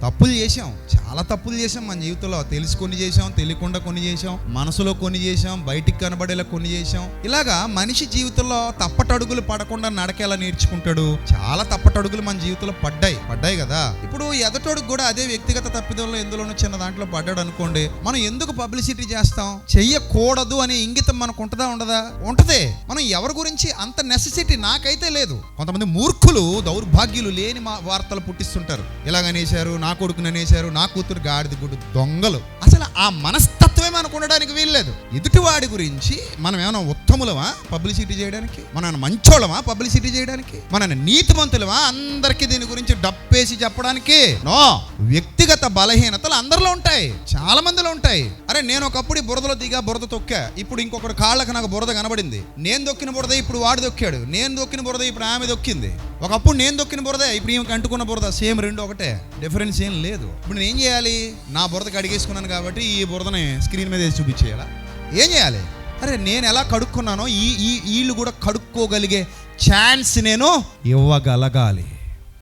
తప్పులు చేసాం, చాలా తప్పులు చేసాం మన జీవితంలో. తెలిసి కొన్ని చేసాం, తెలియకుండా కొన్ని చేసాం, మనసులో కొన్ని చేసాం, బయటికి కనబడేలా కొన్ని చేసాం. ఇలాగా మనిషి జీవితంలో తప్పటడుగులు పడకుండా నడకేలా నేర్చుకుంటాడు. చాలా తప్పటడుగులు మన జీవితంలో పడ్డాయి కదా. ఇప్పుడు ఎదటోడుకు కూడా అదే వ్యక్తిగత తప్పిదంలో ఎందులోనూ చిన్న దాంట్లో పడ్డాడు అనుకోండి, మనం ఎందుకు పబ్లిసిటీ చేస్తాం? చెయ్యకూడదు అనే ఇంగితం మనకు ఉంటుందా ఉండదా? ఉంటదే. మనం ఎవరి గురించి అంత నెసెసిటీ నాకైతే లేదు. కొంతమంది మూర్ఖులు, దౌర్భాగ్యులు లేని వార్తలు పుట్టిస్తుంటారు. ఇలాగనేశారు, నా కొడుకుని అనేశారు, నా కూతురు గాడిద గుడ్డు దొంగలు. అసలు ఆ మనస్తత్వమే మనకు ఉండడానికి వీల్లేదు. ఎదుటివాడి గురించి మనం ఏమైనా ఉత్తములమా పబ్లిసిటీ చేయడానికి? మన మంచోళమా పబ్లిసిటీ చేయడానికి? మన నీతిమంతులమా అందరికీ దీని గురించి డప్పేసి చెప్పడానికి? నో. వ్యక్తిగత బలహీనతలు అందరిలో ఉంటాయి, చాలా మందిలో ఉంటాయి. అరే నేను ఒకప్పుడు ఈ బురదలో దిగా బురద తొక్కా, ఇప్పుడు ఇంకొకటి కాళ్ళకి నాకు బురద కనబడింది. నేను దొక్కిన బురద ఇప్పుడు వాడు దొక్కాడు, నేను దొక్కిన బురద ఇప్పుడు ఆమె దొక్కింది. ఒకప్పుడు నేను దొక్కిన బురద ఇప్పుడు ఈమె అంటుకున్న బురద, సేమ్ రెండు ఒకటే, డిఫరెన్స్ ఏం లేదు. ఇప్పుడు నేను ఏం చేయాలి? నా బురదకి అడిగేసుకున్నాను కాబట్టి ఈ బురదని స్క్రీన్ మీద వేసి చూపించేయాలా? ఏం చేయాలి? అరే నేను ఎలా కడుక్కున్నానో వీళ్ళు కూడా కడుక్కోగలిగే ఛాన్స్ నేను ఇవ్వగలగాలి.